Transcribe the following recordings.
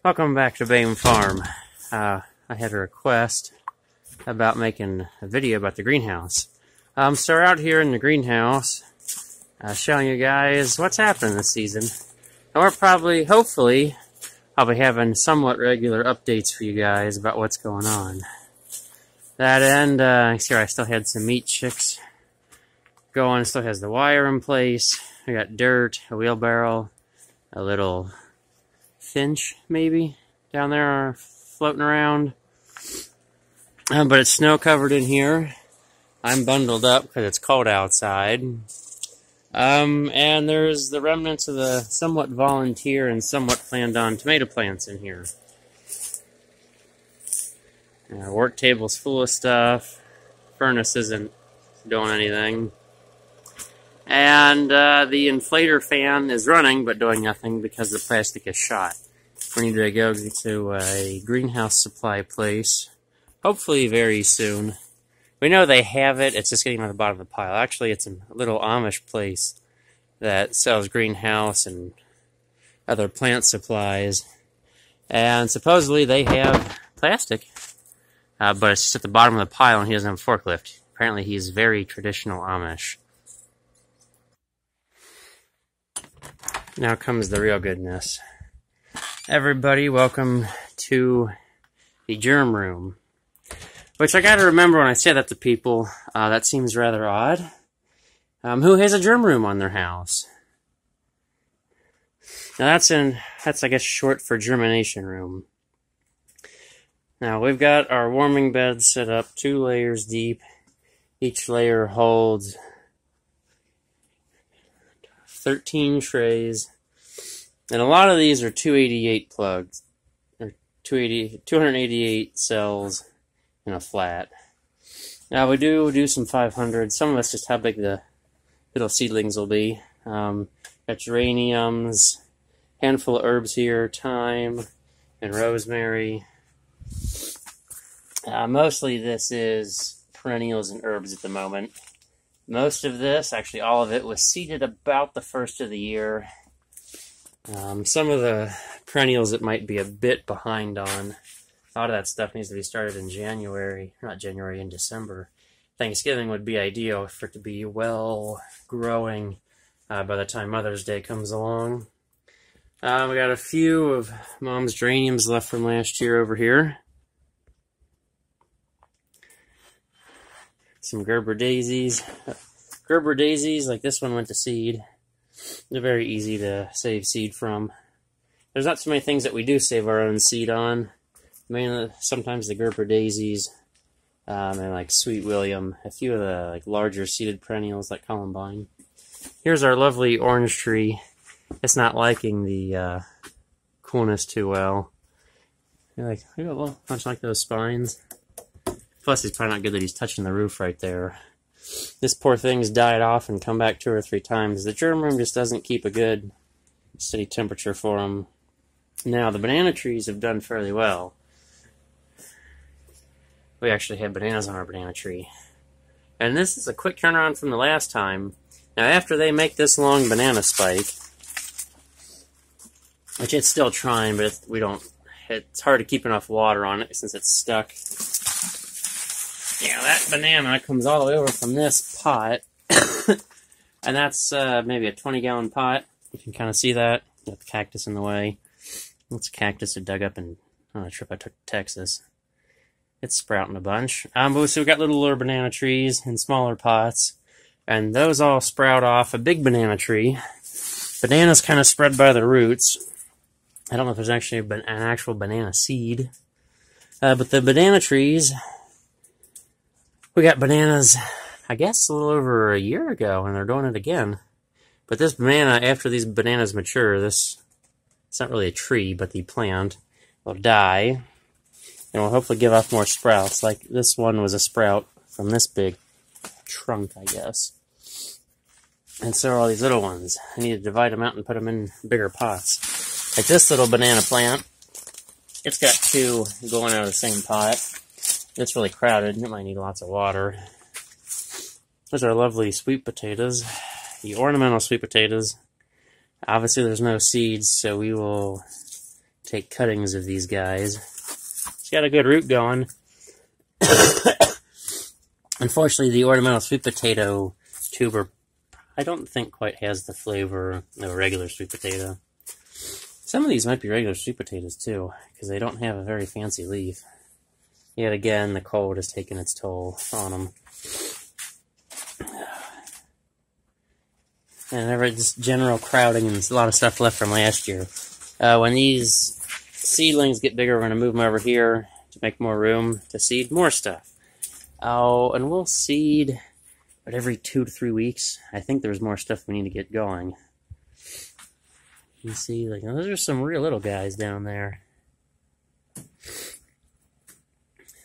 Welcome back to Bame Farm. I had a request about making a video about the greenhouse. So we're out here in the greenhouse showing you guys what's happening this season. And we're hopefully, I'll be having somewhat regular updates for you guys about what's going on. That end, here I still had some meat chicks going. Still has the wire in place. We got dirt, a wheelbarrow, a little finch maybe down there floating around, but it's snow covered in here. I'm bundled up because it's cold outside, and there's the remnants of the somewhat volunteer and somewhat planned on tomato plants in here. Our work table's full of stuff. Furnace isn't doing anything. And the inflator fan is running, but doing nothing because the plastic is shot. We need to go to a greenhouse supply place, hopefully very soon. We know they have it, it's just getting on the bottom of the pile. Actually, it's a little Amish place that sells greenhouse and other plant supplies. And supposedly they have plastic, but it's just at the bottom of the pile and he doesn't have a forklift. Apparently he's very traditional Amish. Now comes the real goodness. Everybody, welcome to the germ room. Which I gotta remember when I say that to people, that seems rather odd. Who has a germ room on their house? Now that's I guess short for germination room. Now we've got our warming bed set up 2 layers deep. Each layer holds 13 trays, and a lot of these are 288 plugs, or 288 cells in a flat. Now we do some 500. Some of us just how big the little seedlings will be. Got geraniums, handful of herbs here, thyme and rosemary. Mostly this is perennials and herbs at the moment. Most of this, actually all of it, was seeded about the first of the year. Some of the perennials it might be a bit behind on. A lot of that stuff needs to be started in January, not January, in December. Thanksgiving would be ideal for it to be well growing by the time Mother's Day comes along. We got a few of Mom's geraniums left from last year over here. Some Gerber daisies. Gerber daisies, like this one, went to seed. They're very easy to save seed from. There's not so many things that we do save our own seed on. Mainly, sometimes the Gerber daisies, and like Sweet William. A few of the larger seeded perennials like Columbine. Here's our lovely orange tree. It's not liking the coolness too well. Look a little much like those spines. Plus, it's probably not good that he's touching the roof right there. This poor thing's died off and come back 2 or 3 times. The germ room just doesn't keep a good, steady temperature for them. Now, the banana trees have done fairly well. We actually had bananas on our banana tree. And this is a quick turnaround from the last time. Now, after they make this long banana spike, which it's still trying, but it's hard to keep enough water on it since it's stuck. Yeah, that banana comes all the way over from this pot, and that's maybe a 20-gallon pot. You can kind of see that. Got the cactus in the way. It's a cactus I dug up on a trip I took to Texas. It's sprouting a bunch. So we've got littler banana trees in smaller pots, and those all sprout off a big banana tree. Bananas kind of spread by the roots. I don't know if there's actually an actual banana seed, but the banana trees... We got bananas, I guess, a little over a year ago, and they're doing it again. But this banana, after these bananas mature, it's not really a tree, but the plant will die, and will hopefully give off more sprouts. Like this one was a sprout from this big trunk, I guess. And so are all these little ones. I need to divide them out and put them in bigger pots. Like this little banana plant, it's got 2 going out of the same pot. It's really crowded. It might need lots of water. Those are lovely sweet potatoes. The ornamental sweet potatoes. Obviously there's no seeds, so we will take cuttings of these guys. It's got a good root going. Unfortunately, the ornamental sweet potato tuber, I don't think quite has the flavor of a regular sweet potato. Some of these might be regular sweet potatoes too, because they don't have a very fancy leaf. Yet again, the cold has taken its toll on them. And there was just general crowding and a lot of stuff left from last year. When these seedlings get bigger, we're going to move them over here to make more room to seed more stuff. Oh, and we'll seed about every 2 to 3 weeks. I think there's more stuff we need to get going. You see, like, those are some real little guys down there.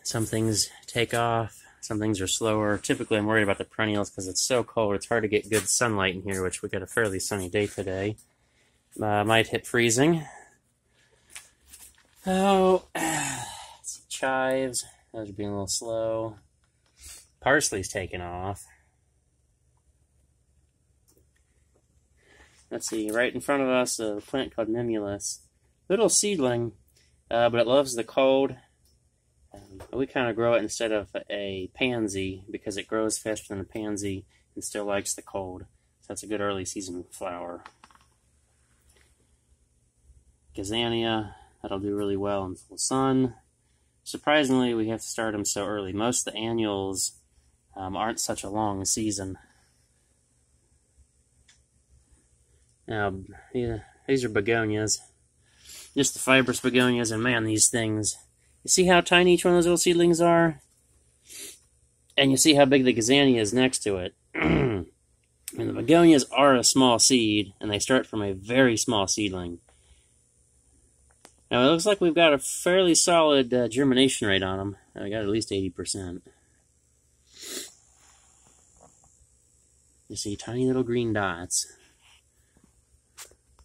Some things take off, some things are slower. Typically, I'm worried about the perennials because it's so cold. It's hard to get good sunlight in here, which we got a fairly sunny day today. Might hit freezing. Oh, let's see, chives. Those are being a little slow. Parsley's taking off. Let's see, right in front of us, a plant called Mimulus. Little seedling, but it loves the cold. We kind of grow it instead of a pansy because it grows faster than a pansy and still likes the cold. So that's a good early season flower. Gazania, that'll do really well in full sun. Surprisingly, we have to start them so early. Most of the annuals aren't such a long season. Now, yeah, these are begonias. Just the fibrous begonias, and man, these things... You see how tiny each one of those little seedlings are? And you see how big the gazania is next to it. And the begonias are a small seed, and they start from a very small seedling. Now, it looks like we've got a fairly solid germination rate on them. We got at least 80%. You see tiny little green dots.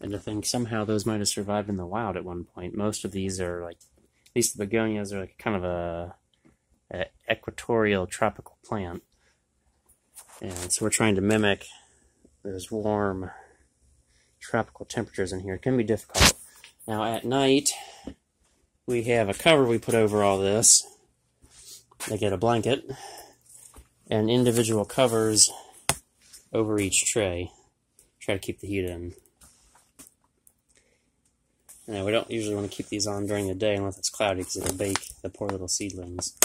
And I think somehow those might have survived in the wild at one point. Most of these are like... At least the begonias are like kind of a equatorial tropical plant. And so we're trying to mimic those warm tropical temperatures in here. It can be difficult. Now at night, we have a cover we put over all this. They get a blanket and individual covers over each tray. Try to keep the heat in. Now, we don't usually want to keep these on during the day unless it's cloudy because it'll bake the poor little seedlings.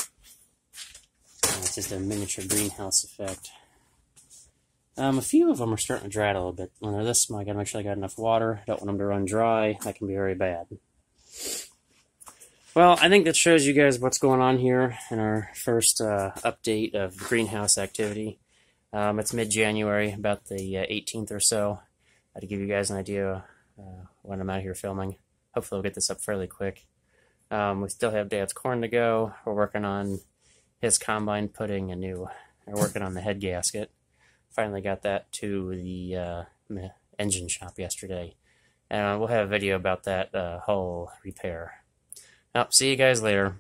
It's just a miniature greenhouse effect. A few of them are starting to dry out a little bit. When they're this small, I gotta make sure I got enough water. I don't want them to run dry. That can be very bad. Well, I think that shows you guys what's going on here in our first update of greenhouse activity. It's mid-January, about the 18th or so. To give you guys an idea when I'm out here filming. Hopefully we'll get this up fairly quick. We still have Dad's corn to go. We're working on his combine putting we're working on the head gasket. Finally got that to the engine shop yesterday. And we'll have a video about that whole repair. See you guys later.